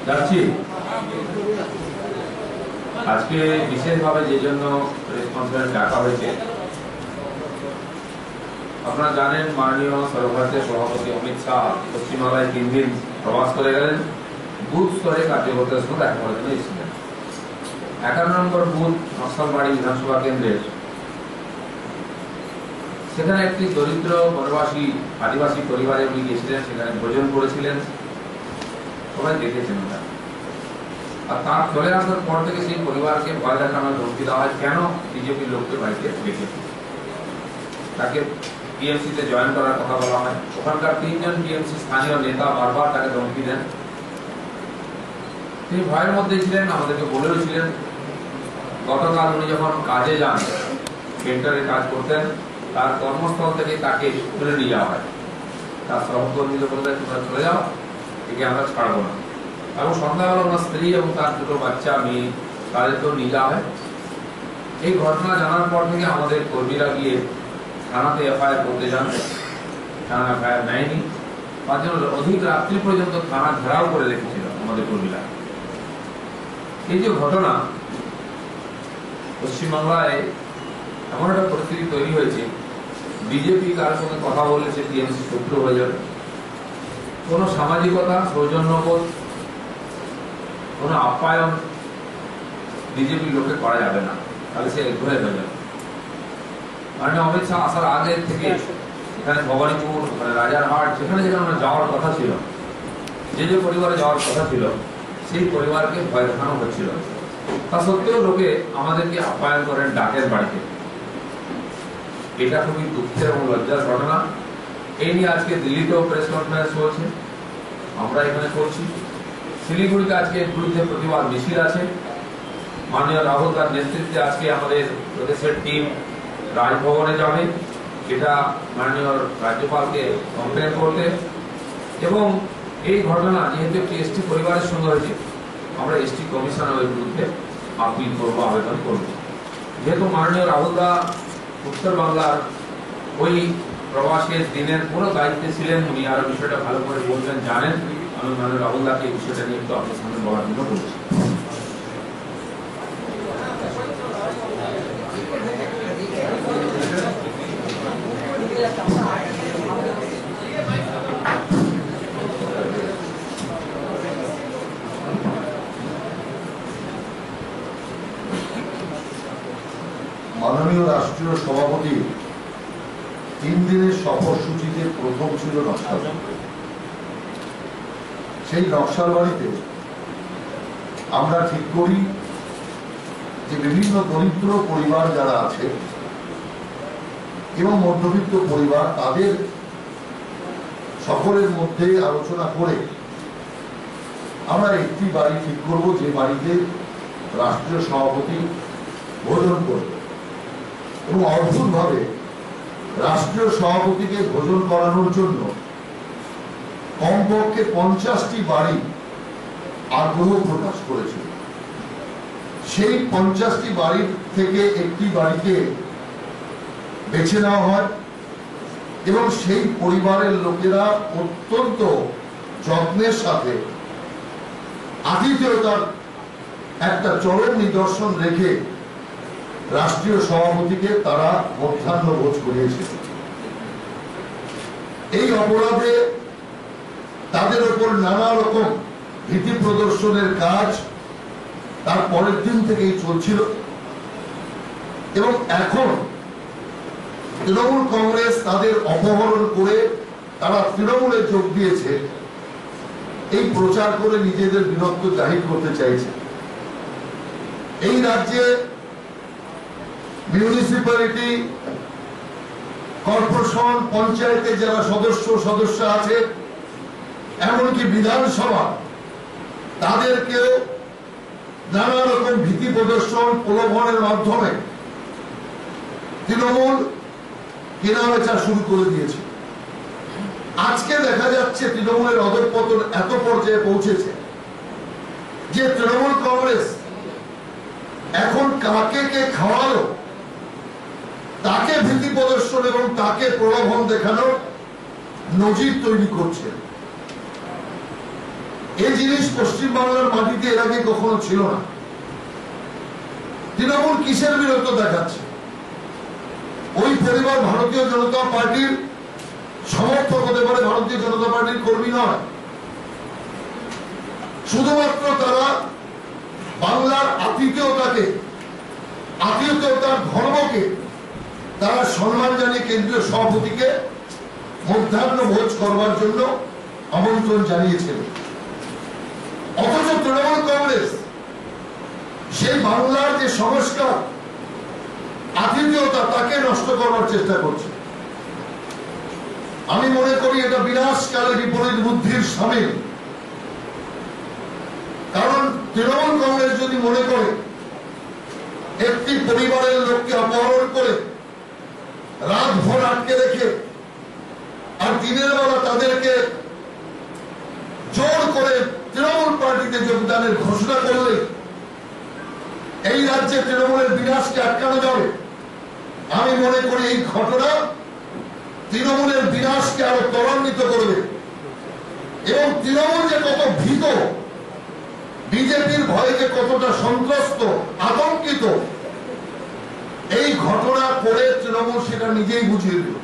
যাচ্ছি আজকে বিশেষভাবে যে জন্য প্রেস কনফারেন্স ডাকা হয়েছে, আপনারা জানেন মাননীয় সর্বভারতীয় সভাপতি অমিত শাহ পশ্চিমবাংলায় 3 দিন প্রবাস করে গেলেন। বুথ স্তরে কার্যকর্তাদের সঙ্গে দেখা করার জন্য এসেছিলেন। 51 নম্বর বুথ নকশালবাড়ি বিধানসভা কেন্দ্রের সেখানে একটি দরিদ্র বনবাসী আদিবাসী পরিবারে উনি গিয়েছিলেন, সেখানে ভোজন করেছিলেন, সবাই দেখেছেন ওটা। আর তার চলে আসার পর থেকে সেই পরিবারকে ভয় দেখানোর ধমকি দেওয়া হয়, কেন বিজেপির লোককে বাড়িতে ডেকেছে, তাকে টিএমসিতে জয়েন করার কথা বলা হয়। ওখানকার 3 জন টিএমসি স্থানীয় নেতা বারবার তাকে ধমকি দেন। তিনি ভয়ের মধ্যে ছিলেন, আমাদেরকে বলেও ছিলেন। গতকাল উনি যখন কাজে যান, সেন্টারে কাজ করতেন, তার কর্মস্থল থেকে তাকে তুলে নিয়ে যাওয়া হয়। তার সহকর্মীকে বললেন, তোমরা চলে যাও, একে আমরা ছাড়বো না। এবং সন্ধ্যাবেলা ওনার স্ত্রী এবং তার 2 বাচ্চা মেয়ে তাদেরকেও নিয়ে যাওয়া হয়। এই ঘটনা জানার পর থেকে আমাদের কর্মীরা গিয়ে থানাতে এফআইআর করতে যান। থানা এফআইআর নেয়নি, 5 জন অধিক রাত্রি পর্যন্ত থানা ঘেরাও করে রেখেছিল আমাদের কর্মীরা। এই যে ঘটনা, পশ্চিমবাংলায় এমন একটা পরিস্থিতি তৈরি হয়েছে, বিজেপি কারোর সঙ্গে কথা বললে সে টিএমসি শত্রু হয়ে যাবে। কোন সামাজিকতা, সৌজন্যবোধ, কোন আপ্যায়ন বিজেপির লোকে করা যাবে না, তাহলে সে ঘুরে হয়ে যাবে। মাননীয় অমিত শাহ আসার আগে থেকে এখানে ভবানীপুর, রাজারহাট, যেখানে যেখানে আমরা যাওয়ার কথা ছিল, যে পরিবারে যাওয়ার কথা ছিল, সেই পরিবারকে ভয় দেখানো হচ্ছিল। তা সত্ত্বেও লোকে আমাদেরকে আপ্যায়ন করেন, ডাকের বাড়িতে। এটা খুবই দুঃখের এবং লজ্জার ঘটনা। এই নিয়ে আজকে দিল্লিতেও প্রেস কনফারেন্স চলছে, আমরা এখানে করছি। শিলিগুড়িতে আজকে বিরুদ্ধে প্রতিবাদ মিছিল আছে। মাননীয় রাহুল গান্ধীর নেতৃত্বে আজকে আমাদের প্রদেশের টিম রাজভবনে যাবে, এটা মাননীয় রাজ্যপালকে কমপ্লেন করতে। এবং এই ঘটনা যেহেতু একটি এসটি পরিবারের সঙ্গে হয়েছে, আমরা এসটি কমিশনের বিরুদ্ধে আপিল করবো, আবেদন করব। যেহেতু মাননীয় রাহুল দা উত্তর বাংলার ওই প্রবাসের দিনের পুরো দায়িত্বে ছিলেন, উনি আরো বিষয়টা ভালো করে বলবেন, জানেন। আমি মাননীয় রাহুল দাকে এই বিষয়টা নিয়ে একটু আপনার সামনে বলার জন্য বলছি। মাননীয় রাষ্ট্রীয় সভাপতি 3 দিনের সফরসূচিতে প্রথম ছিল নকশালবাড়ি। সেই নকশালবাড়িতে আমরা ঠিক করি যে বিভিন্ন দরিদ্র পরিবার যারা আছে এবং মধ্যবিত্ত পরিবার, তাদের সকলের মধ্যে আলোচনা করে আমরা একটি বাড়ি ঠিক করব, যে বাড়িতে রাষ্ট্রীয় সভাপতি ভোজন করবে। এবং অদ্ভুতভাবে রাষ্ট্রীয় সভাপতিকে ভোজন করানোর জন্য কমপক্ষে 50টি বাড়ি আগ্রহ প্রকাশ করেছিল। সেই 50টি বাড়ির থেকে একটি বাড়িকে বেছে নেওয়া হয় এবং সেই পরিবারের লোকেরা অত্যন্ত যত্নের সাথে আতিথেয়তার একটা চরম নিদর্শন রেখে রাষ্ট্রীয় সভাপতিকে তারা মধ্যাহ্নভোজ করিয়েছে। এই অপরাধে তাদের উপর নানা রকম ভীতি প্রদর্শনের কাজ তার পরের দিন থেকেই চলছিল। এবং এখন তৃণমূল কংগ্রেস তাদের অপহরণ করে তারা তৃণমূলে যোগ দিয়েছে, এই প্রচার করে নিজেদের বীরত্ব জাহির করতে চাইছে। এই রাজ্যে মিউনিসিপ্যালিটি, কর্পোরেশন, পঞ্চায়েতে যারা সদস্য আছে, এমনকি বিধানসভা, তাদেরকেও নানা রকম ভীতি প্রদর্শন, প্রলোভনের মাধ্যমে তৃণমূল কেনাবেচা শুরু করে দিয়েছে। আজকে দেখা যাচ্ছে তৃণমূলের অধঃপতন এত পর্যায়ে পৌঁছেছে যে তৃণমূল কংগ্রেস এখন কাকে কে খাওয়ালো, তাকে ভীতি প্রদর্শন এবং তাকে প্রলোভন দেখানোর নজির তৈরি করছেন। এই জিনিস পশ্চিমবাংলার মাটিতে এর আগে কখনো ছিল না। তৃণমূল কিসের বীরত্ব দেখাচ্ছে? ওই পরিবার ভারতীয় জনতা পার্টির সমর্থক হতে পারে, ভারতীয় জনতা পার্টির কর্মী নয়। শুধুমাত্র তারা বাংলার আতিথেয়তার ধর্মকে তারা সম্মান জানিয়ে কেন্দ্রীয় সভাপতিকে মধ্যাহ্ন ভোজ করবার জন্য আমন্ত্রণ জানিয়েছিল। অথচ তৃণমূল কংগ্রেস সেই বাংলার যে সংস্কার, আতিথেয়তা, তাকে নষ্ট করবার চেষ্টা করছে। আমি মনে করি এটা বিনাশকালে বিপরীত বুদ্ধির সামিল। কারণ তৃণমূল কংগ্রেস যদি মনে করে একটি পরিবারের লোককে অপহরণ করে রাত ভর আটকে রেখে আর দিনের বেলা তাদেরকে জোর করে তৃণমূল পার্টিতে যোগদানের ঘোষণা করলে এই রাজ্যে তৃণমূলের বিনাশকে আটকানো যাবে, আমি মনে করি এই ঘটনা তৃণমূলের বিনাশকে আরো ত্বরান্বিত করবে। এবং তৃণমূল যে কত ভীত, বিজেপির ভয়ে যে কতটা সন্ত্রস্ত, আতঙ্কিত, এই ঘটনা করে তৃণমূল সেটা নিজেই বুঝিয়ে দিল।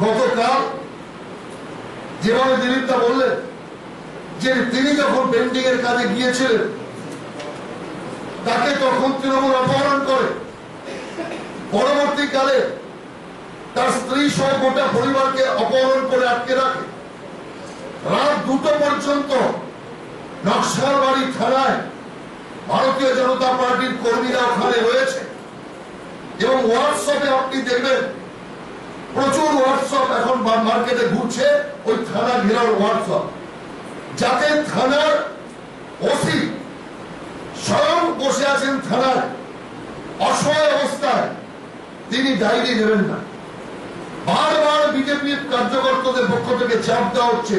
গতকাল যেভাবে দিলীপদা বললেন যে তিনি যখন পেন্টিং এর কাজে গিয়েছিলেন তাকে তখন তৃণমূল অপহরণ করে, পরবর্তীকালে তার স্ত্রী সহ গোটা পরিবারকে অপহরণ করে আটকে রাখে। রাত 2টো পর্যন্ত নকশালবাড়ি থানায় ভারতীয় জনতা পার্টির কর্মীরা ওখানে রয়েছে। এবং হোয়াটসঅ্যাপে আপনি দেখবেন প্রচুর হোয়াটসঅ্যাপ এখন মার্কেটে ঘুরছে, ওই থানা ঘেরার হোয়াটসঅ্যাপ, যাতে থানার ওসি স্বয়ং বসে আছেন থানায় অসহায় অবস্থায়, তিনি ডায়েরি নেবেন না। বারবার বিজেপির কার্যকর্তাদের পক্ষ থেকে চাপ দেওয়া হচ্ছে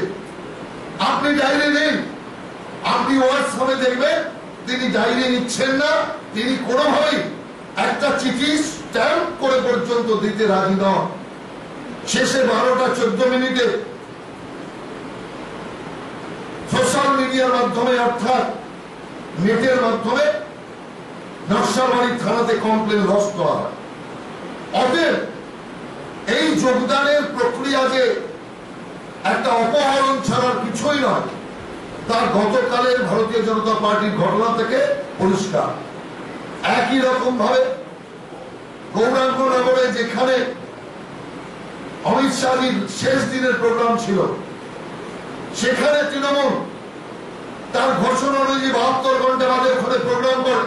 আপনি ডায়েরি নেন। আপনি হোয়াটসঅ্যাপে দেখবেন তিনি ডায়েরি নিচ্ছেন না, তিনি কোনোভাবেই একটা চিঠি স্ট্যাম্প করে পর্যন্ত দিতে রাজি নন। শেষে 12টা 14 মিনিটে সোশ্যাল মিডিয়ার মাধ্যমে অর্থাৎ নেটের মাধ্যমে নকশালবাড়ি থানাতে কমপ্লেন লজ করা হয়। অতএব এই যোগদানের প্রক্রিয়া যে একটা অপহরণ ছাড়ার কিছুই নয়, তার গতকালের ভারতীয় জনতা পার্টির ঘটনা থেকে পরিষ্কার। একই রকম ভাবে গৌরাঙ্গনগরে যেখানে অমিত শাহর শেষ দিনের প্রোগ্রাম ছিল, সেখানে তৃণমূল তার ঘোষণা অনুযায়ী 72 ঘন্টা বাদে ওখানে প্রোগ্রাম করে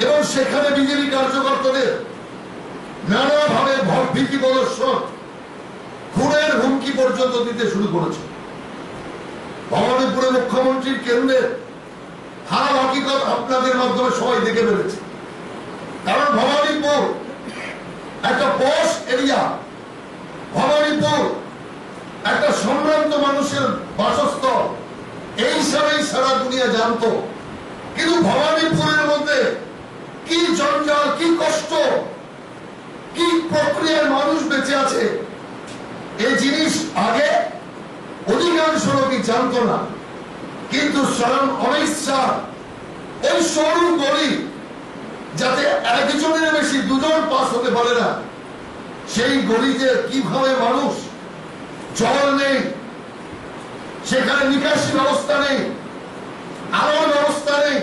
এবং সেখানে বিজেপি কার্যকর্তাদের নানাভাবে ভীতি প্রদর্শন, খুনের হুমকি পর্যন্ত দিতে শুরু করেছে। ভবানীপুরে মুখ্যমন্ত্রীর কেন্দ্রের হাল হকিকত আপনাদের মাধ্যমে সবাই দেখে ফেলেছে। কারণ ভবানীপুর একটা পশ এরিয়া, ভবানীপুর একটা সম্ভ্রান্ত মানুষের বাসস্থল, এই হিসাবেই সারা দুনিয়া জানতো। কিন্তু ভবানীপুরের মধ্যে কি জঞ্জাল, কি কষ্ট, কি প্রক্রিয়ার মানুষ বেঁচে আছে, এই জিনিস আগে অধিকাংশ লোকই জানতো না। কিন্তু স্বয়ং অমিত শাহ এই সরু গলি, যাতে একজনের বেশি 2 জন পাস হতে পারে না, সেই গলিতে কিভাবে মানুষ, জল নেই, সেখানে নিকাশি ব্যবস্থা নেই, আলোর ব্যবস্থা নেই,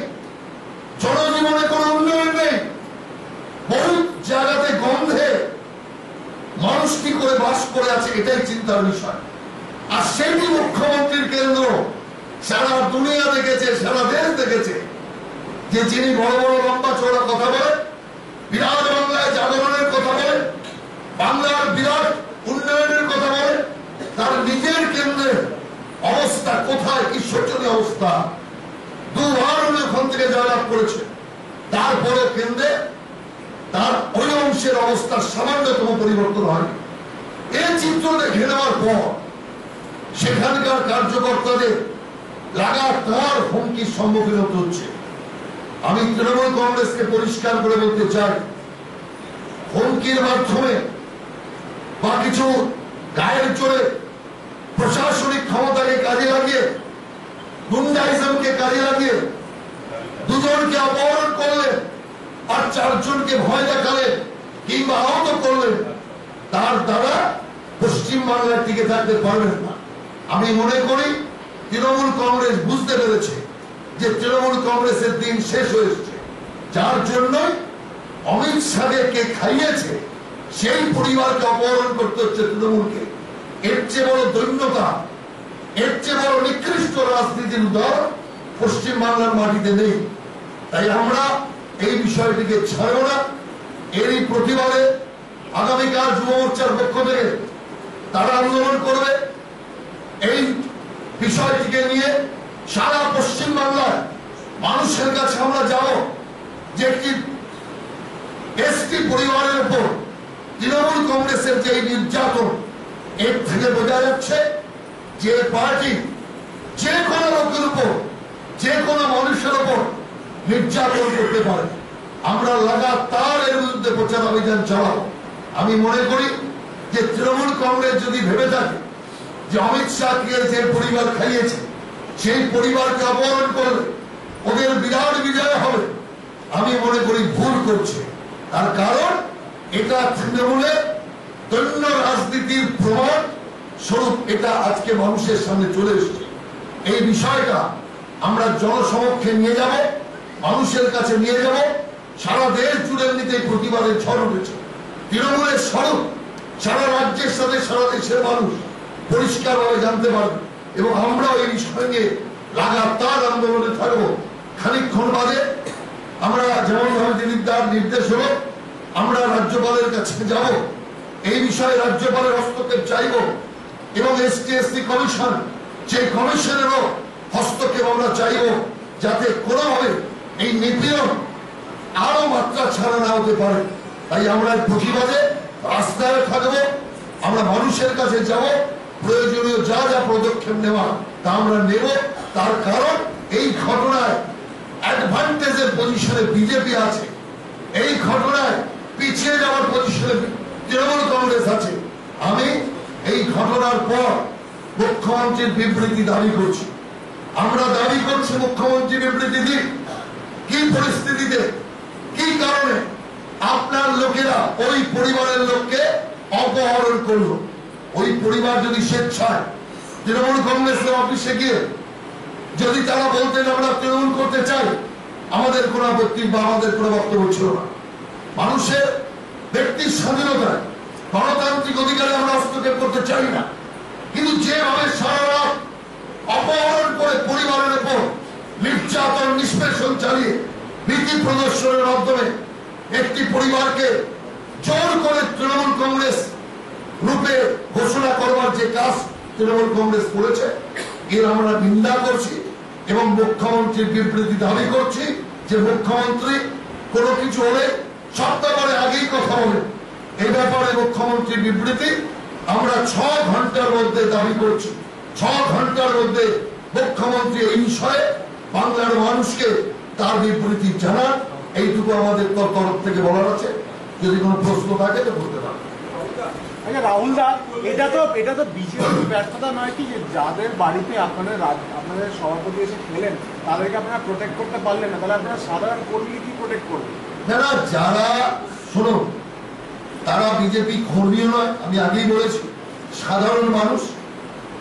জনজীবনে কোনো উন্নয়ন নেই, বহু জায়গাতে গন্ধে মানুষ কি করে বাস করে আছে, এটাই চিন্তার বিষয়। আর সেটি মুখ্যমন্ত্রীর কেন্দ্র সারা দুনিয়া দেখেছে, সারা দেশ দেখেছে যে যিনি বড় বড় লম্বা চওড়া কথা বলেন, বিরাট বাংলায় জাগরণের কথা বলেন, বাংলার বিরাট উন্নয়নের কথা বলেন, তার নিজের কেন্দ্রের অবস্থা কোথায়, কি শোচনীয় অবস্থা। 2 বার উনি ওখান থেকে জয়লাভ করেছে, তারপরে কেন্দ্রে তার ওই অংশের অবস্থার সামান্যতম পরিবর্তন হয়। এই চিত্র দেখে নেওয়ার পর সেখানকার কার্যকর্তাদের লাগাতার হুমকির সম্মুখীন হতে হচ্ছে। আমি তৃণমূল কংগ্রেসকে পরিষ্কার করে বলতে চাই, হুমকির মাধ্যমে বা কিছু গায়ের জোরে প্রশাসনিক ক্ষমতাকে কাজে লাগিয়ে, গুন্ডাইজমকে কাজে লাগিয়ে দুজনকে অপহরণ করলেন আর 4 জনকে ভয় দেখালেন কিংবা আহত করলেন, তার দ্বারা পশ্চিম বাংলায় টিকে থাকতে পারবেন না। আমি মনে করি তৃণমূল কংগ্রেস বুঝতে পেরেছে যে তৃণমূল কংগ্রেসের দিন শেষ হয়েছে, যার জন্য অমিত শাহকে খাইয়েছে সেই পরিবারকে অপহরণ করতে হচ্ছে তৃণমূলকে। এর চেয়ে বড় দৈন্যতা, এর চেয়ে বড় নিকৃষ্ট রাজনীতির উদাহরণ পশ্চিম বাংলার মাটিতে নেই। তাই আমরা এই বিষয়টিকে ছাড়ব না। এরই প্রতিবাদে আগামীকাল যুব মোর্চার পক্ষ থেকে তারা আন্দোলন করবে। এই বিষয়টিকে নিয়ে সারা পশ্চিম বাংলার মানুষের কাছে আমরা যাব যে একটি এসটি পরিবারের উপর তৃণমূল কংগ্রেসের যে নির্যাতন, এর থেকে বোঝা যাচ্ছে যে পার্টি যে কোনো লোকের উপর, যে কোনো মানুষের উপর নির্যাতন করতে পারে। আমরা লাগাতার এর বিরুদ্ধে প্রচার অভিযান চালাবো। আমি মনে করি যে তৃণমূল কংগ্রেস যদি ভেবে থাকে যে অমিত শাহকে যে পরিবার খাইয়েছে সেই পরিবারকে অপহরণ করলে ওদের বিরাট বিজয় হবে, আমি মনে করি ভুল করছে। তার কারণ এটা তৃণমূলের দৈন্য রাজনীতির প্রমাণ স্বরূপ এটা আজকে মানুষের সামনে চলে এসেছে। এই বিষয়টা আমরা জনসমক্ষে নিয়ে যাব, মানুষের কাছে নিয়ে যাব। সারা দেশ জুড়ে নিতে প্রতিবাদের ঝড় উঠেছে। তৃণমূলের স্বরূপ সারা রাজ্যের সাথে সারা দেশের মানুষ পরিষ্কারভাবে জানতে পারবে এবং আমরাও এই বিষয় নিয়ে লাগাতার আন্দোলনে থাকবো। খানিকক্ষণ বাদে আমরা যেমন ভাবে দিলীপদার নির্দেশ হলো আমরা রাজ্যপালের কাছে যাব, এই বিষয়ে রাজ্যপালের হস্তক্ষেপ চাইব এবং এসটি কমিশন, সেই কমিশনেরও হস্তক্ষেপ আমরা চাইব যাতে কোনোভাবে এই নিপীড়ন আরো মাত্রা ছাড়া না হতে পারে। তাই আমরা প্রতিবাদে রাস্তায় থাকবো, আমরা মানুষের কাছে যাব, প্রয়োজনীয় যা যা পদক্ষেপ নেওয়া তা আমরা নেব। তার কারণ এই ঘটনায় অ্যাডভান্টেজের পজিশনে বিজেপি আছে, এই ঘটনায় পিছিয়ে যাওয়ার পজিশনে তৃণমূল কংগ্রেস আছে। আমি এই ঘটনার পর মুখ্যমন্ত্রীর বিবৃতি দাবি করছি। আমরা দাবি করছি মুখ্যমন্ত্রী বিবৃতি দিন, কি পরিস্থিতিতে, কি কারণে আপনার লোকেরা ওই পরিবারের লোককে অপহরণ করলো। ওই পরিবার যদি স্বেচ্ছায় তৃণমূল কংগ্রেসের অফিসে গিয়ে যদি তারা বলতেন আমরা তৃণমূল করতে চাই, আমাদের কোনো আপত্তি বা আমাদের কোনো বক্তব্য ছিল না। মানুষের ব্যক্তির স্বাধীনতায় গণতান্ত্রিক অধিকারে আমরা হস্তক্ষেপ করতে চাই না, কিন্তু যেভাবে সারা রাত অপহরণ করে পরিবারের উপর নির্যাতন নিষ্পেষণ চালিয়ে ভীতি প্রদর্শনের মাধ্যমে একটি পরিবারকে জোর করে তৃণমূল কংগ্রেস রূপে ঘোষণা করবার যে কাজ তৃণমূল কংগ্রেস করেছে, এর আমরা নিন্দা করছি এবং মুখ্যমন্ত্রীর বিবৃতি দাবি করছি যে মুখ্যমন্ত্রী কোনো কিছু হলে সপ্তাহ পরে আগেই কথা বলে। এই ব্যাপারে মুখ্যমন্ত্রীর বিবৃতি আমরা 6 ঘন্টার মধ্যে দাবি করছি। 6 ঘন্টার মধ্যে মুখ্যমন্ত্রী এই বিষয়ে বাংলার মানুষকে তার বিবৃতি জানান, এইটুকু আমাদের তরফ থেকে বলার আছে। যদি কোনো প্রশ্ন থাকে তো বলতে পারেন। আচ্ছা রাহুল দা, এটা তো বিজেপির ব্যর্থতা নয় কি যে যাদের বাড়িতে আপনাদের সভাপতি এসে খেলেন তাদেরকে আপনারা প্রোটেক্ট করতে পারলেন না, তাহলে আপনারা সাধারণ কর্মী কি প্রোটেক্ট করবেন? না, যারা শোনো তারা বিজেপি কর্মীও নয়, আমি আগেই বলেছি সাধারণ মানুষ।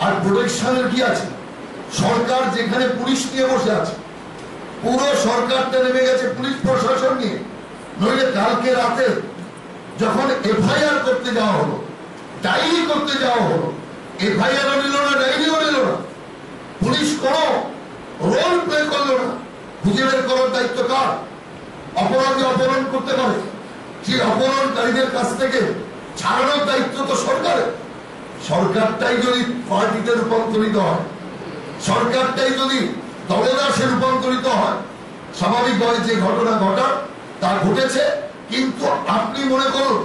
আর প্রোটেকশনের কি আছে? সরকার যেখানে পুলিশ নিয়ে বসে আছে, পুরো সরকারটা নেমে গেছে পুলিশ প্রশাসন নিয়ে। নইলে কালকে রাতে যখন এফআইআর করতে যাওয়া হলো, ডায়েরি করতে যাওয়া হলো, এফআইআরও নিল না, ডায়েরিও নিল না, পুলিশ কোনো রোল প্লে করলো না। খুঁজে বের করার দায়িত্ব কার? অপরাধী অপহরণ করতে পারে, সেই অপহরণকারীদের কাছ থেকে ছাড়ানোর দায়িত্ব তো সরকারের। সরকারটাই যদি পার্টিতে রূপান্তরিত হয়, সরকারটাই যদি দলদাসে রূপান্তরিত হয়, স্বাভাবিকভাবে যে ঘটনা ঘটার তা ঘটেছে। কিন্তু আপনি মনে করুন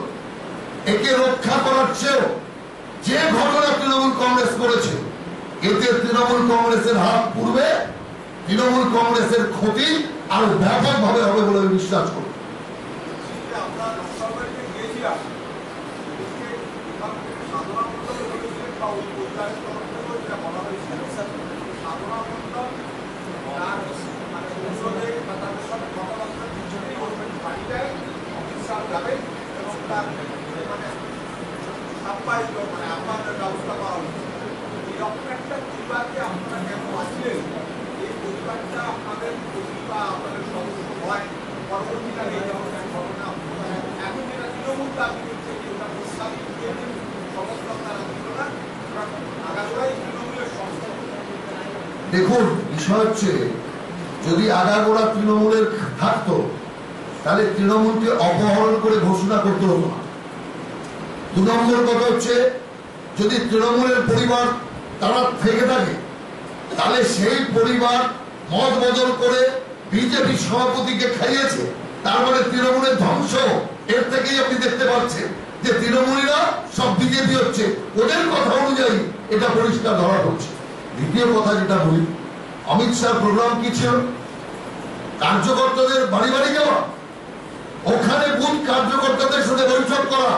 একে রক্ষা করার চেয়েও যে ঘটনা তৃণমূল কংগ্রেস করেছে, এতে তৃণমূল কংগ্রেসের হাত পূর্বে, তৃণমূল কংগ্রেসের ক্ষতি আরো ব্যাপকভাবে হবে বলে আমি বিশ্বাস করি। পরিবারের তরফ থেকেও যেটা বলা হয়েছিল সাধনা মণ্ডল তার মানে অনুরোধে বা তাদের সাথে কথাবার্তা দুজনেই বলবেন বাড়িটায় অমিত শাহ যাবেন এবং তার মানে সাপ্তাহিক মানে আপনাদের ব্যবস্থা করা হয়েছে। এরকম একটা পরিবারকে আপনারা কেন আসলেন? এই পরিবারটা আপনাদের বা আপনাদের সদস্য হয় পরবর্তীকালে এই ধরনের ঘটনা এখন যেটা তৃণমূল দাবি করছে যে ওটা প্রস্তাবিত দিয়েছেন সমস্ত আপনারা ছিল না, আগাগোড়াই তৃণমূলের সংস্থা। দেখুন, বিষয় হচ্ছে যদি আগাগোড়া তৃণমূলের থাকতো তাহলে তৃণমূলকে অপহরণ করে ঘোষণা করতে হতো না। 2 নম্বর কথা হচ্ছে যদি তৃণমূলের পরিবার তারা থেকে থাকে তাহলে সেই পরিবার মত বদল করে বিজেপি সভাপতিকে খাইয়েছে, তার মানে তৃণমূলের ধ্বংস। এর থেকেই আপনি দেখতে পাচ্ছেন যে তৃণমূলীরা সব বিজেপি হচ্ছে, ওদের কথা অনুযায়ী এটা পরিষ্কার ধরা পড়ছে। দ্বিতীয় কথা যেটা বলি, অমিত শাহ প্রোগ্রাম কি ছিল? কার্যকর্তাদের বাড়ি বাড়ি যাওয়া, ওখানে বুথ কার্যকর্তাদের সাথে বৈঠক করা,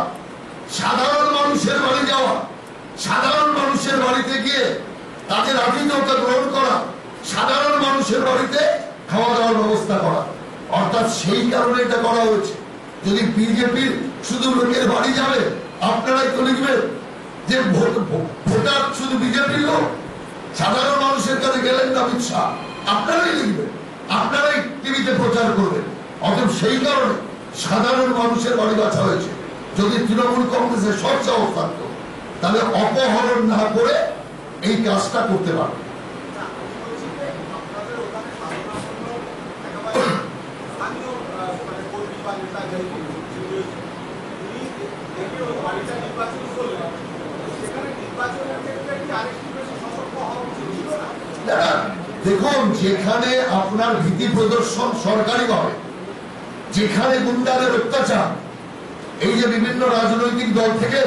সাধারণ মানুষের বাড়ি যাওয়া, সাধারণ মানুষের বাড়িতে গিয়ে তাদের আতিথ্যতা গ্রহণ করা, সাধারণ মানুষের বাড়িতে খাওয়া দাওয়ার ব্যবস্থা করা। অর্থাৎ সেই কারণে এটা করা হয়েছে। যদি বিজেপির শুধু লোকের বাড়ি যাবে, আপনারাই তো লিখবেন যে ভোটার শুধু বিজেপির লোক, সাধারণ মানুষের কাছে গেলেন না অমিত শাহ, আপনারাই লিখবেন, আপনারাই টিভিতে প্রচার করবেন। অতএব সেই কারণে সাধারণ মানুষের বাড়ি বাছা হয়েছে। যদি তৃণমূল কংগ্রেসের সব সাহস থাকতো তাহলে অপহরণ না করে এই কাজটা করতে পারবে। দেখুন, যেখানে আপনার ভীতি প্রদর্শন সরকারি ভাবে, যেখানে গুন্ডাদের অত্যাচার, এই যে বিভিন্ন রাজনৈতিক দল থেকে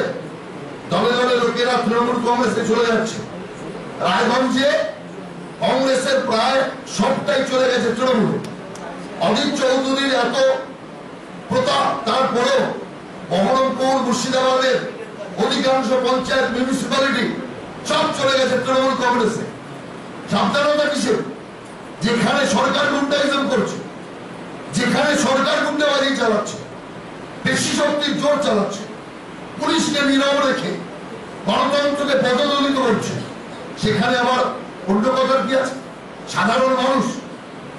দলে দলে লোকেরা তৃণমূল কংগ্রেসে চলে যাচ্ছে, রায়গঞ্জে কংগ্রেসের প্রায় সবটাই চলে গেছে তৃণমূলে। অজিত চৌধুরীর এত প্রতাপ, তারপরেও বহরমপুর মুর্শিদাবাদের অধিকাংশ পঞ্চায়েত মিউনিসিপ্যালিটি সব চলে গেছে তৃণমূল কংগ্রেসে। সাবধানতা কিসের? যেখানে সরকার গুন্ডাইজম করছে, যেখানে সরকার গুন্ডাবাজি চালাচ্ছে, বেশি শক্তির জোর চালাচ্ছে, পুলিশকে নীরব রেখে গণতন্ত্রকে পদদলিত করছে, সেখানে আবার অন্য কথার কি আছে? সাধারণ মানুষ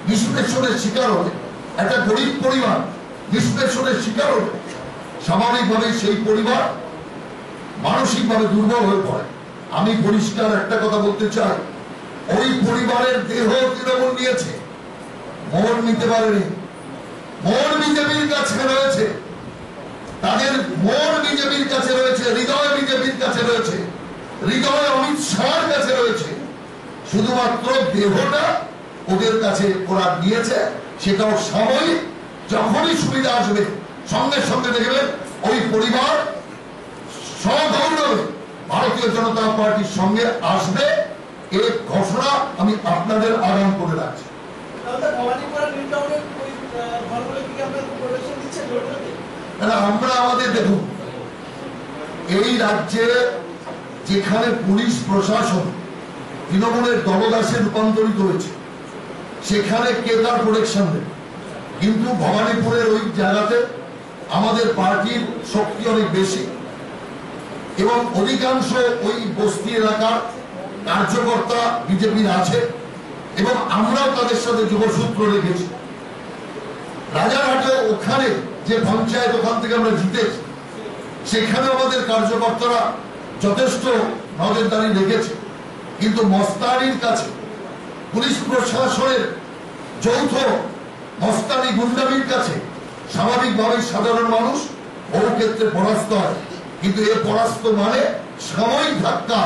নিষ্পেষণের শিকার হলে, একটা গরিব পরিবার নিষ্পেষণের শিকার হলে স্বাভাবিকভাবে সেই পরিবার মানসিকভাবে দুর্বল হয়ে পড়ে। আমি পরিষ্কার একটা কথা বলতে চাই, ওই পরিবারের দেহ তৃণমূল নিয়েছে, মন নিতে পারেনি। মন বিজেপির কাছে রয়েছে, তাদের মন বিজেপির কাছে রয়েছে, হৃদয় বিজেপির কাছে রয়েছে, হৃদয় অমিত শাহর কাছে রয়েছে। শুধুমাত্র দেহটা ওদের কাছে ওরা নিয়েছে, সেটাও সাময়িক। যখনই সুবিধা আসবে সঙ্গে সঙ্গে দেখবেন ওই পরিবার সগৌরবে ভারতীয় জনতা পার্টির সঙ্গে আসবে। এই ঘোষণা আমি আপনাদের আগাম করে রাখছি। আমরা আমাদের দেখুন, এই রাজ্যে যেখানে পুলিশ প্রশাসন তৃণমূলের দলদাসে রূপান্তরিত হয়েছে, সেখানে কে তার প্রোটেকশন দেবে? কিন্তু ভবানীপুরের ওই জায়গাতে আমাদের পার্টির শক্তি অনেক বেশি এবং অধিকাংশ ওই বস্তি এলাকার কার্যকর্তা বিজেপির আছে এবং আমরাও তাদের সাথে যোগসূত্র রেখেছি। রাজারহাটে ওখানে যে পঞ্চায়েত, ওখান থেকে আমরা জিতেছি, সেখানে আমাদের কার্যকর্তারা যথেষ্ট নজরদারি রেখেছে। কিন্তু মস্তানির কাছে পুলিশ প্রশাসনের যৌথ মস্তানি গুন্ডামির কাছে স্বাভাবিকভাবে সাধারণ মানুষ বহু ক্ষেত্রে পরাস্ত হয়। কিন্তু এ পরাস্ত মানে সাময়িক ধাক্কা,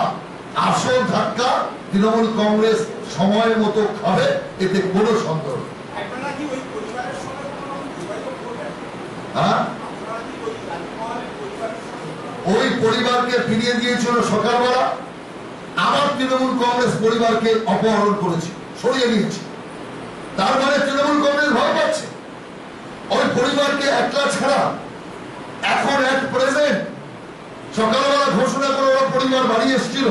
আসল ধাক্কা তৃণমূল কংগ্রেস সময় মতো খাবে, এতে কোনো সন্দেহ নেই। হ্যাঁ, ওই পরিবারকে ফিরিয়ে দিয়েছিল সকালবেলা, আবার তৃণমূল কংগ্রেস পরিবারকে অপহরণ করেছে, সরিয়ে নিয়েছে। তার মানে তৃণমূল কংগ্রেস ভয় পাচ্ছে ওই পরিবারকে একলা ছাড়া। এখন এক প্রেজেন্ট সকালবেলা ঘোষণা করে ওরা পরিবার বাড়ি এসেছিল,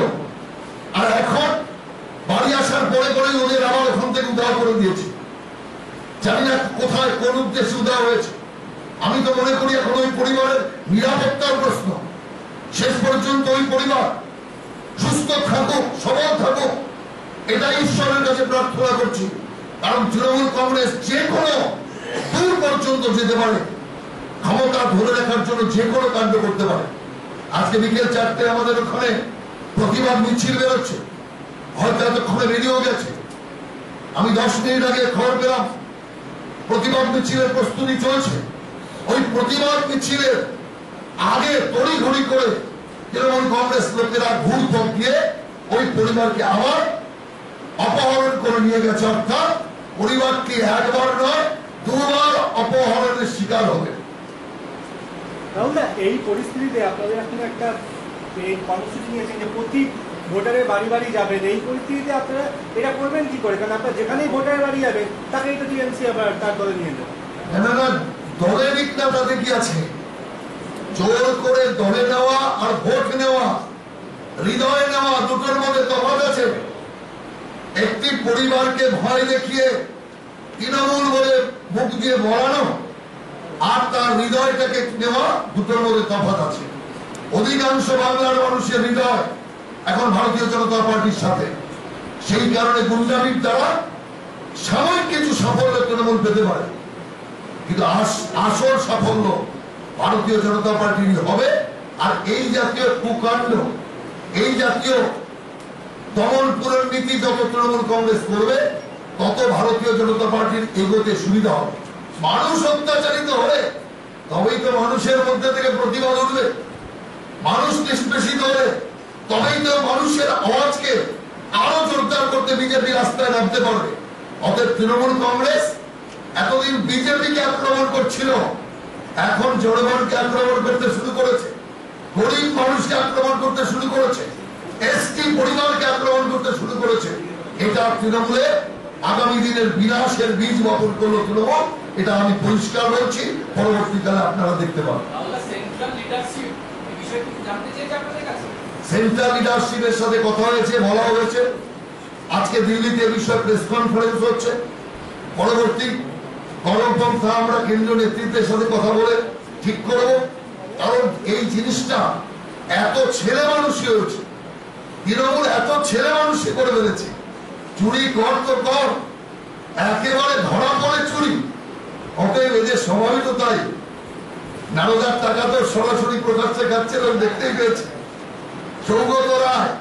তারপরেই ওদের আবার ওখান থেকে উদ্ধার করে দিয়েছে। জানি না কোথায় কোন উদ্দেশ্যে উদ্ধার হয়েছে। আমি তো মনে করি এখন ওই পরিবারের নিরাপত্তার প্রশ্ন। শেষ পর্যন্ত ওই পরিবার সুস্থ থাকুক, সবল থাকুক, এটা ঈশ্বরের কাছে প্রার্থনা করছি। কারণ তৃণমূল কংগ্রেস যে কোনো দূর পর্যন্ত যেতে পারে, ক্ষমতা ধরে রাখার জন্য যে কোনো কাণ্ড করতে পারে। আজকে বিকেল 4টায় আমাদের ওখানে প্রতিবাদ মিছিল বেরোচ্ছে, হয়তো এতক্ষণে বেরিয়েও গেছে। আমি 10 মিনিট আগে খবর পেলাম প্রতিবাদ মিছিলের প্রস্তুতি চলছে। ওই প্রতিবাদ মিছিলের আগে তড়িঘড়ি করে তৃণমূল কংগ্রেস লোকেরা ঘুর পথ দিয়ে ওই পরিবারকে আবার অপহরণ করে নিয়ে গেছে। অর্থাৎ পরিবারটি একবার নয়, দুবার অপহরণের শিকার হবে। রাহুল, এই পরিস্থিতিতে আপনাদের এখন একটা কর্মসূচি নিয়েছেন যে প্রতি ভোটারের বাড়ি বাড়ি যাবেন। এই পরিস্থিতিতে আপনারা এটা করবেন কি করে? কারণ আপনারা যেখানেই ভোটারের বাড়ি যাবেন তাকেই তো টিএমসি আবার তার দলে নিয়ে যাবে। না, দলে দিক না, তাতে কি আছে? জোর করে দলে নেওয়া আর ভোট নেওয়া, হৃদয়ে নেওয়া, দুটোর মধ্যে তফাৎ আছে। একটি পরিবারকে ভয় দেখিয়ে তৃণমূল বলে মুখ দিয়ে বলানো আর তার হৃদয়টাকে নেওয়া, দুটোর মধ্যে তফাৎ আছে। অধিকাংশ বাংলার মানুষের হৃদয় এখন ভারতীয় জনতা পার্টির সাথে। সেই কারণে গুন্ডামির দ্বারা সাময়িক কিছু সাফল্য তৃণমূল পেতে পারে, কিন্তু আসল সাফল্য ভারতীয় জনতা পার্টির হবে। আর এই জাতীয় কুকাণ্ড, এই জাতীয় দমনপুরের নীতি যত তৃণমূল কংগ্রেস করবে, তত ভারতীয় জনতা পার্টির এগোতে সুবিধা হবে। মানুষ অত্যাচারিত হলে তবেই তো মানুষের মধ্যে থেকে প্রতিবাদ উঠবে। মানুষ নিষ্পেষিত হলে তবেই তো মানুষের আওয়াজকে আরো জোরদার করতে বিজেপি রাস্তায় নামতে পারবে। অতএব তৃণমূল কংগ্রেস এতদিন বিজেপিকে আক্রমণ করছিল, এখন জনগণকে আক্রমণ করতে শুরু করেছে, গরিব মানুষকে আক্রমণ করতে শুরু করেছে, এসটি পরিবারকে আক্রমণ করতে শুরু করেছে। এটা তৃণমূলের আগামী দিনের বিনাশের বীজ বপন করলো তৃণমূল। এটা আমি পরিষ্কার বলছি, পরবর্তীকালে আপনারা দেখতে পাবেন। সেন্ট্রাল লিডারশিপের সাথে কথা হয়েছে, বলা হয়েছে। আজকে দিল্লিতে এ বিষয়ে প্রেস কনফারেন্স হচ্ছে। পরবর্তী গণপন্থা আমরা কেন্দ্রীয় নেতৃত্বের সাথে কথা বলে ঠিক করব। কারণ এই জিনিসটা এত ছেলে মানুষই হয়েছে, তৃণমূল এত ছেলে মানুষই করে ফেলেছে। চুরি কর তো কর, একেবারে ধরা পড়ে চুরি। অতএব এদের স্বভাবই তো তাই। নারদার টাকা তো সরাসরি প্রকাশ্যে খাচ্ছে, লোক দেখতেই পেয়েছে। সৌগত রায়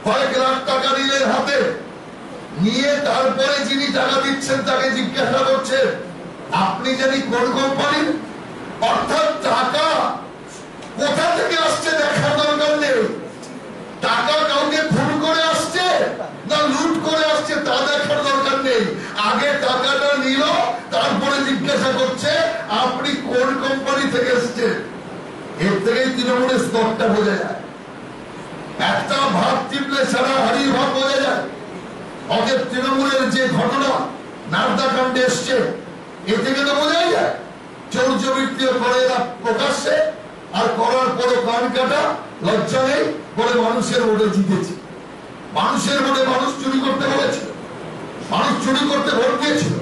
কয়েক লাখ টাকা নিলেন হাতে, নিয়ে তারপরে যিনি টাকা দিচ্ছেন তাকে জিজ্ঞাসা করছেন, আপনি জানি কোন কোম্পানি? অর্থাৎ টাকা কোথা থেকে আসছে দেখার দরকার নেই। টাকা কাউকে খুন করে আসছে না লুট করে আসছে তা দেখার দরকার নেই। আগে টাকাটা নিল, তারপরে জিজ্ঞাসা করছে আপনি কোন কোম্পানি থেকে এসছেন। এর থেকেই তৃণমূলের স্তরটা বোঝা যায়। একটা ভাব টিপলে সারা হাড়ির ভাব বোঝা যায়। অতএব তৃণমূলের যে ঘটনা নারদা কাণ্ডে এসছে, এ থেকে তো বোঝাই যায় চৌর্যবৃত্তিও করে এরা প্রকাশ্যে, আর করার পরও কান কাটা, লজ্জা নেই বলে মানুষের ভোটে জিতেছে। মানুষের ভোটে মানুষ চুরি করতে বলেছিল, মানুষ চুরি করতে ভোট দিয়েছিল।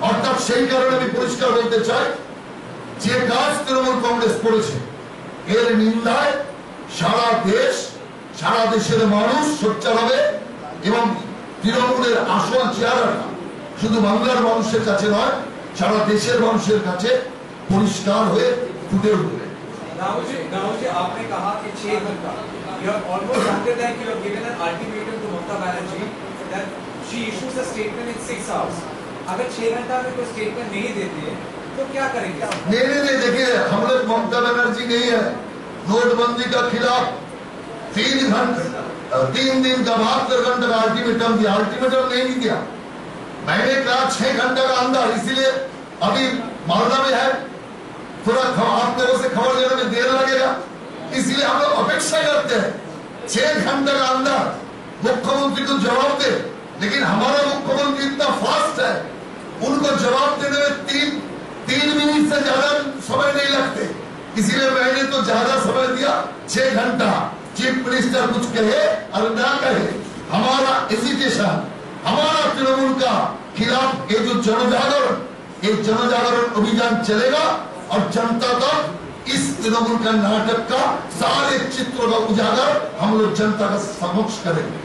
অর্থাৎ সেই কারণে আমি পরিষ্কার বলতে চাই, যে কাজ তৃণমূল কংগ্রেস করেছে এর নিন্দায় সারা দেশ, সারা দেশের মানুষ সোচ্চার হবে। এবং তৃণমূলের আসল চেহারাটা শুধু বাংলার মানুষের কাছে নয়, সারা দেশের মানুষের কাছে পরিষ্কার হয়ে ফুটে উঠবে। राहुल जी, आपने कहा कि 6 घंटा, you have almost wanted that you have given an ultimatum to Mamata Banerjee that she issues a statement in 6 hours. अगर 6 घंटा में कोई स्टेटमेंट नहीं देती है तो क्या करेंगे? नहीं, देखिए हम लोग ममता बनर्जी नहीं है। नोटबंदी का खिलाफ 3 दिन का 72 घंटे का अल्टीमेटम दिया। अल्टीमेटम नहीं दिया, मैंने कहा 6 घंटे का अंदर। इसीलिए अभी मालदा में है, थोड़ा आप लोगों से खबर लेने में देर लगेगा, इसलिए हम लोग अपेक्षा करते हैं 6 घंटे का अंदर मुख्यमंत्री को जवाब दे। लेकिन हमारा मुख्यमंत्री इतना फास्ट है, उनको जवाब देने में 3 मिनट से ज्यादा समय नहीं लगते। इसीलिए मैंने तो ज्यादा समय दिया, 6 घंटा। चीफ मिनिस्टर कुछ कहे और ना कहे, हमारा एजिटेशन, हमारा तृणमूल का खिलाफ ये जो जनजागरण अभियान चलेगा और जनता तक इस तृणमूल का नाटक का सारे चित्र का उजागर हम लोग जनता का समक्ष करेंगे।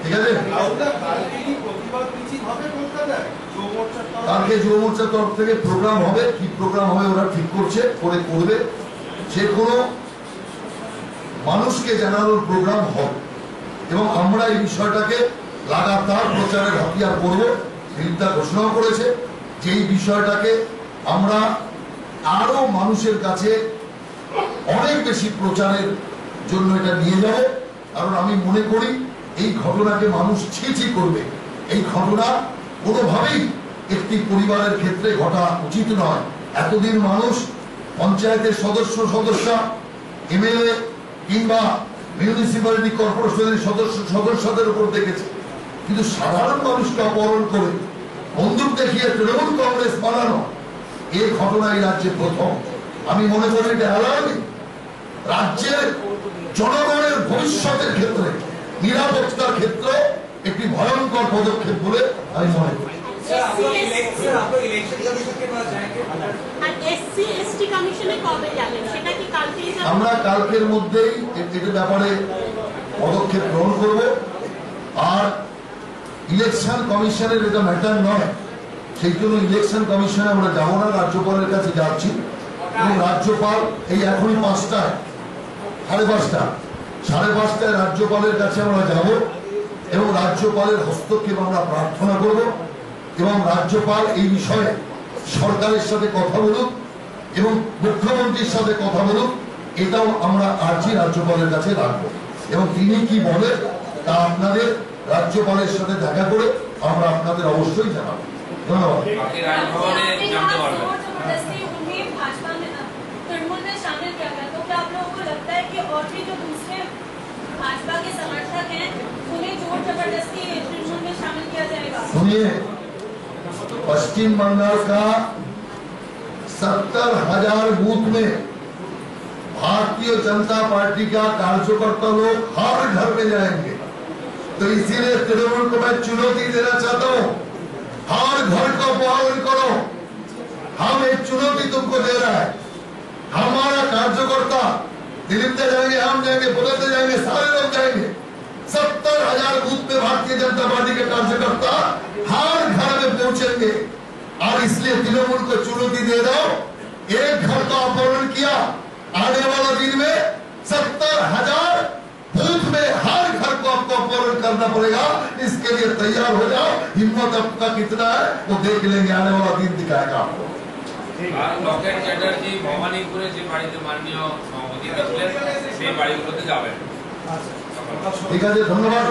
ঠিক আছে, কালকে যুব মোর্চার তরফ থেকে প্রোগ্রাম হবে, কি প্রোগ্রাম হবে ওরা ঠিক করছে, করে করবে। যে কোনো মানুষকে জানানোর প্রোগ্রাম হবে এবং আমরা এই বিষয়টাকে লাগাতার প্রচারের হাতিয়ার করব। দিল্লিটা ঘোষণা করেছে যে এই বিষয়টাকে আমরা আরো মানুষের কাছে অনেক বেশি প্রচারের জন্য এটা নিয়ে যাব। কারণ আমি মনে করি এই ঘটনাকে মানুষ ছি করবে। এই ঘটনা কোনোভাবেই একটি পরিবারের ক্ষেত্রে ঘটা উচিত নয়। এতদিন মানুষ পঞ্চায়েতের সদস্যা, এমএলএ কিংবা মিউনিসিপ্যালিটি কর্পোরেশনের সদস্যদের উপর দেখেছে, কিন্তু সাধারণ মানুষকে অপহরণ করে বন্দুক দেখিয়ে তৃণমূল কংগ্রেস বানানো এই ঘটনা এই রাজ্যে প্রথম। আমি মনে করি এটা অ্যালার্মিং। রাজ্যের জনগণের ভবিষ্যতের ক্ষেত্রে, নিরাপত্তার ক্ষেত্রে একটি ভয়ঙ্কর পদক্ষেপ বলে আমি মনে করি। আমরা কালকের মধ্যেই এটার ব্যাপারে পদক্ষেপ গ্রহণ করব। আর ইলেকশন কমিশনের এটা ম্যাটার নয়, সেই জন্য ইলেকশন কমিশনে আমরা যাব না, রাজ্যপালের কাছে যাচ্ছি। এবং রাজ্যপাল এই এখনই 5টায়, 5:30 রাজ্যপালের কাছে আমরা যাব এবং রাজ্যপালের হস্তক্ষেপ আমরা প্রার্থনা করব। এবং রাজ্যপাল এই বিষয়ে সরকারের সাথে কথা বলুক এবং মুখ্যমন্ত্রীর সাথে কথা বলুক, এটাও আমরা আর্জি রাজ্যপালের কাছে রাখবো। এবং তিনি কি বলেন তা আপনাদের রাজ্যপালের সাথে দেখা করে আমরা আপনাদের অবশ্যই জানাবো। ধন্যবাদ। सुनिए, पश्चिम बंगाल का 70,000 बूथ में भारतीय जनता पार्टी का कार्यकर्ता लोग हर घर में जाएंगे। तो इसीलिए तृणमूल को मैं चुनौती देना चाहता हूँ, हर घर को अपहरण करो। हम एक चुनौती तुमको दे रहा है। हमारा कार्यकर्ता दिल्ली जाएंगे, हम जाएंगे, बदलते जाएंगे, सारे लोग जाएंगे। 70,000 बूथ में भारतीय जनता पार्टी के कार्यकर्ता हर घर में पहुंचेंगे। और इसलिए तृणमूल को चुनौती दे रहा हूं, एक घर का अपहरण किया, आने वाला दिन में 70,000 बूथ में हर घर को आपको अपहरण करना पड़ेगा। इसके लिए तैयार हो जाओ। हिम्मत आपका कितना है वो देख लेंगे, आने वाला दिन दिखाएगा आपको। লকেট চ্যাটার্জি ভবানীপুরে যে বাড়িতে মাননীয় সভাপতি দেখলেন সেই বাড়িগুলোতে যাবেন। ঠিক আছে, ধন্যবাদ।